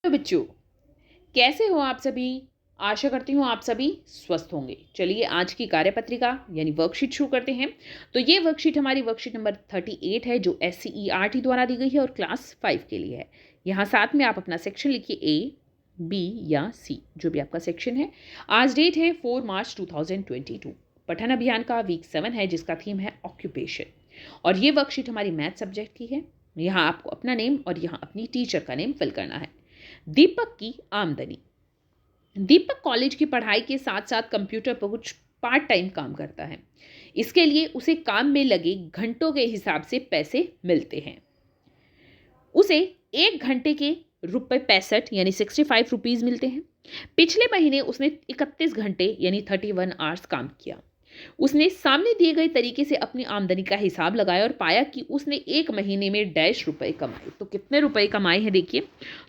तो बच्चों, कैसे हो आप सभी? आशा करती हूँ आप सभी स्वस्थ होंगे। चलिए आज की कार्यपत्रिका यानी वर्कशीट शुरू करते हैं। तो ये वर्कशीट हमारी वर्कशीट नंबर 38 है जो SCERT द्वारा दी गई है और क्लास 5 के लिए है। यहाँ साथ में आप अपना सेक्शन लिखिए A, B या C, जो भी आपका सेक्शन है। आज डेट है 4 मार्च 2022। पठन अभियान का वीक 7 है जिसका थीम है ऑक्यूपेशन। और ये वर्कशीट हमारी मैथ सब्जेक्ट की है। यहाँ आपको अपना नेम और यहाँ अपनी टीचर का नेम फिल करना है। दीपक की आमदनी। दीपक कॉलेज की पढ़ाई के साथ साथ कंप्यूटर पर कुछ पार्ट टाइम काम करता है। इसके लिए उसे काम में लगे घंटों के हिसाब से पैसे मिलते हैं। उसे 1 घंटे के ₹65 यानी 65 रुपीज़ मिलते हैं। पिछले महीने उसने 31 घंटे यानी 31 आवर्स काम किया। उसने सामने दिए गए तरीके से अपनी आमदनी का हिसाब लगाया और पाया कि उसने 1 महीने में डैश रुपए कमाए। तो कितने रुपए कमाए हैं देखिए।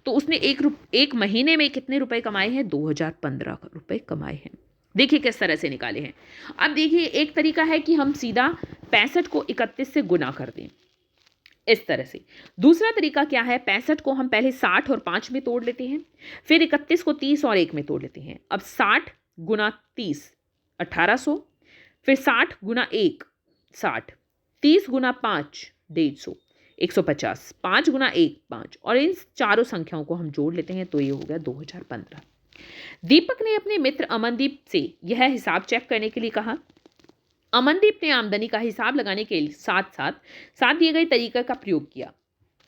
तो उसने एक महीने में कितने रुपए कमाए हैं? 2015 रुपए कमाए हैं। देखिए किस तरह से निकाले हैं। अब देखिए एक तरीका है कि हम सीधा 65 को 31 से गुना कर दें, इस तरह से। दूसरा तरीका क्या है? 65 को हम पहले 60 और 5 में तोड़ लेते हैं, फिर 31 को 30 और 1 में तोड़ लेते हैं। अब 60 गुना 30 1800, फिर 60 गुना 1 60, 30 गुना 5 150, 150, 5 गुना 1 5, और इन चारों संख्याओं को हम जोड़ लेते हैं तो ये हो गया 2015। दीपक ने अपने मित्र अमनदीप से यह हिसाब चेक करने के लिए कहा। अमनदीप ने आमदनी का हिसाब लगाने के साथ साथ दिए गए तरीके का प्रयोग किया।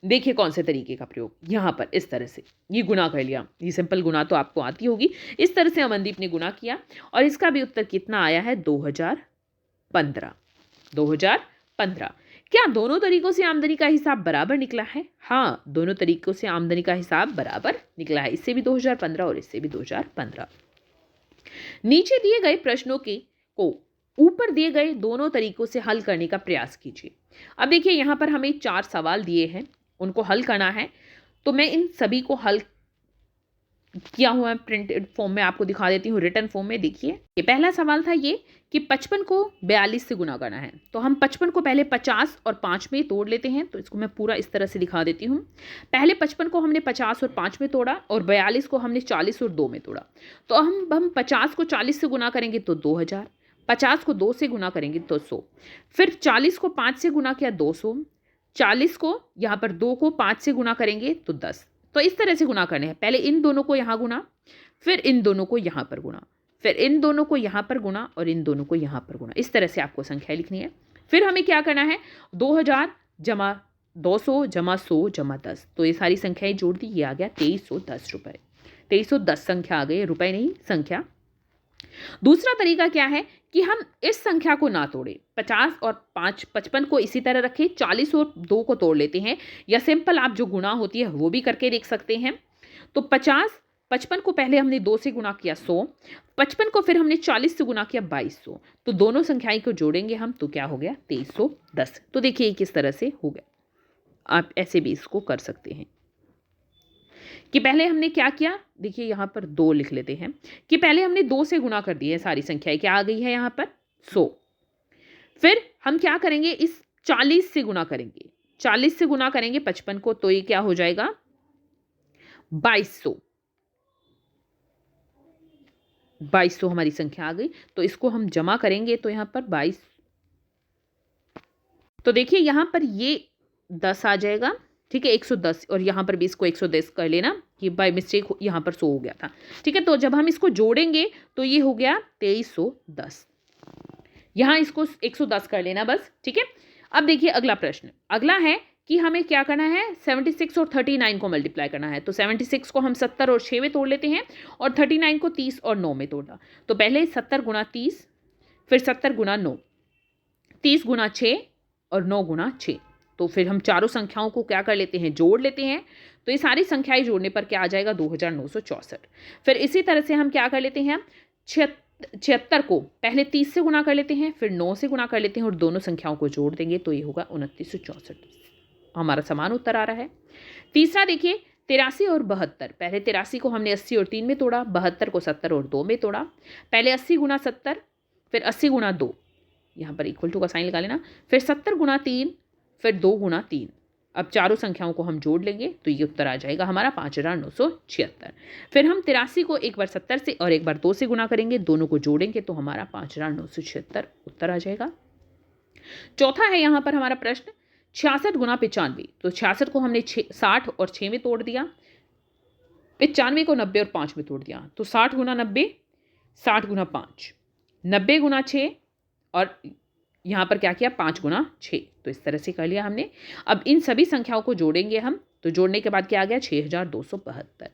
देखिए कौन से तरीके का प्रयोग। यहाँ पर इस तरह से ये गुना कर लिया। ये सिंपल गुना तो आपको आती होगी। इस तरह से अमनदीप ने गुना किया और इसका भी उत्तर कितना आया है? 2015। 2015। क्या दोनों तरीकों से आमदनी का हिसाब बराबर निकला है? हाँ, दोनों तरीकों से आमदनी का हिसाब बराबर निकला है। इससे भी 2015 और इससे भी 2015। नीचे दिए गए प्रश्नों को ऊपर दिए गए दोनों तरीकों से हल करने का प्रयास कीजिए। अब देखिए यहाँ पर हमें 4 सवाल दिए हैं, उनको हल करना है। तो मैं इन सभी को हल किया हुआ है प्रिंटेड फॉर्म में आपको दिखा देती हूँ, रिटन फॉर्म में। देखिए ये पहला सवाल था ये कि 55 को 42 से गुना करना है। तो हम 55 को पहले 50 और 5 में तोड़ लेते हैं। तो इसको मैं पूरा इस तरह से दिखा देती हूँ। पहले 55 को हमने 50 और 5 में तोड़ा और 42 को हमने 40 और 2 में तोड़ा। तो हम 50 को 40 से गुना करेंगे तो 2000, 50 को 2 से गुना करेंगे तो 100, फिर 40 को 5 से गुना किया 200, 40 को यहाँ पर 2 को 5 से गुना करेंगे तो 10। तो इस तरह से गुना करने हैं। पहले इन दोनों को यहाँ गुना, फिर इन दोनों को यहाँ पर गुना, फिर इन दोनों को यहाँ पर गुना और इन दोनों को यहाँ पर गुना। इस तरह से आपको संख्या लिखनी है। फिर हमें क्या करना है? 2000 जमा 200 जमा 100 जमा 10। तो ये सारी संख्याएं जोड़ दी, ये आ गया 2310 रुपये। 2310 संख्या आ गई, रुपए नहीं संख्या। दूसरा तरीका क्या है कि हम इस संख्या को ना तोड़ें। 50 और 5 55 को इसी तरह रखें, 40 और 2 को तोड़ लेते हैं, या सिंपल आप जो गुना होती है वो भी करके देख सकते हैं। तो 55 को पहले हमने 2 से गुना किया 100, 55 को फिर हमने 40 से गुना किया 2200। तो दोनों संख्याएं को जोड़ेंगे हम तो क्या हो गया? 2310। तो देखिए किस तरह से हो गया। आप ऐसे भी इसको कर सकते हैं कि पहले हमने क्या किया। देखिए यहाँ पर 2 लिख लेते हैं कि पहले हमने 2 से गुना कर दिए सारी संख्याएं। क्या आ गई है यहाँ पर? 100। फिर हम क्या करेंगे? इस 40 से गुना करेंगे। 40 से गुना करेंगे 55 को तो ये क्या हो जाएगा? 2200। 2200 हमारी संख्या आ गई। तो इसको हम जमा करेंगे तो यहाँ पर 22। तो देखिए यहाँ पर ये 10 आ जाएगा, ठीक है, 110। और यहाँ पर भी इसको 110 कर लेना कि बाय मिस्टेक यहाँ पर 100 हो गया था, ठीक है। तो जब हम इसको जोड़ेंगे तो ये हो गया 2310। यहाँ इसको 110 कर लेना बस, ठीक है। अब देखिए अगला प्रश्न। अगला है कि हमें क्या करना है? 76 और 39 को मल्टीप्लाई करना है। तो 76 को हम 70 और 6 में तोड़ लेते हैं और 39 को 30 और 9 में तोड़ना। तो पहले 70 गुना 30, फिर 70 गुना 9, 30 गुना 6 और 9 गुना 6। तो फिर हम चारों संख्याओं को क्या कर लेते हैं? जोड़ लेते हैं। तो ये सारी संख्याएं जोड़ने पर क्या आ जाएगा? 2964। फिर इसी तरह से हम क्या कर लेते हैं? 76 को पहले 30 से गुना कर लेते हैं, फिर 9 से गुना कर लेते हैं और दोनों संख्याओं को जोड़ देंगे तो ये होगा 2964। हमारा समान उत्तर आ रहा है। तीसरा देखिए 83 और 72। पहले 83 को हमने 80 और 3 में तोड़ा, 72 को 70 और 2 में तोड़ा। पहले 80 गुना 70, फिर 80 गुना 2, यहाँ पर इक्वल टू का साइन लगा लेना, फिर 70 गुना 3, फिर 2 गुना 3, अब चारों संख्याओं को हम जोड़ लेंगे तो ये उत्तर आ जाएगा हमारा 5976। फिर हम 83 को एक बार 70 से और एक बार 2 से गुना करेंगे, दोनों को जोड़ेंगे तो हमारा 5976 उत्तर आ जाएगा। चौथा है यहाँ पर हमारा प्रश्न 66 गुना 95। तो 66 को हमने 60 और 6 में तोड़ दिया, 95 को 90 और 5 में तोड़ दिया, तो 60 गुना 90, 60 गुना 5, 90 गुना 6 और यहाँ पर क्या किया 5 गुना 6, तो इस तरह से कर लिया हमने। अब इन सभी संख्याओं को जोड़ेंगे हम, तो जोड़ने के बाद क्या आ गया 6272।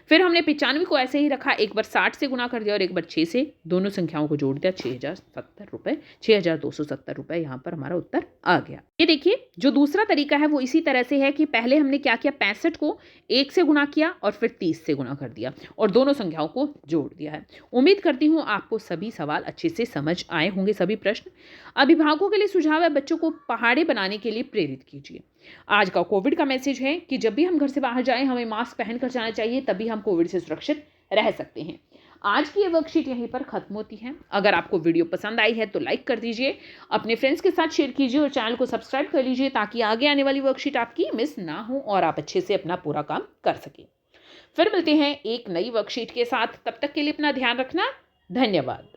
फिर हमने 95 को ऐसे ही रखा, एक बार 60 से गुना कर दिया और एक बार 6 से, दोनों संख्याओं को जोड़ दिया 6270 रुपये यहाँ पर हमारा उत्तर आ गया। ये देखिए जो दूसरा तरीका है वो इसी तरह से है कि पहले हमने क्या किया 65 को 1 से गुना किया और फिर 30 से गुना कर दिया और दोनों संख्याओं को जोड़ दिया है। उम्मीद करती हूँ आपको सभी सवाल अच्छे से समझ आए होंगे, सभी प्रश्न। अभिभावकों के लिए सुझाव है बच्चों को पहाड़े बनाने के लिए प्रेरित कीजिए। आज का कोविड का मैसेज है कि जब भी हम घर से बाहर जाएं हमें मास्क पहनकर जाना चाहिए, तभी हम कोविड से सुरक्षित रह सकते हैं। आज की ये वर्कशीट यहीं पर खत्म होती है। अगर आपको वीडियो पसंद आई है तो लाइक कर दीजिए, अपने फ्रेंड्स के साथ शेयर कीजिए और चैनल को सब्सक्राइब कर लीजिए ताकि आगे आने वाली वर्कशीट आपकी मिस ना हो और आप अच्छे से अपना पूरा काम कर सकें। फिर मिलते हैं एक नई वर्कशीट के साथ, तब तक के लिए अपना ध्यान रखना। धन्यवाद।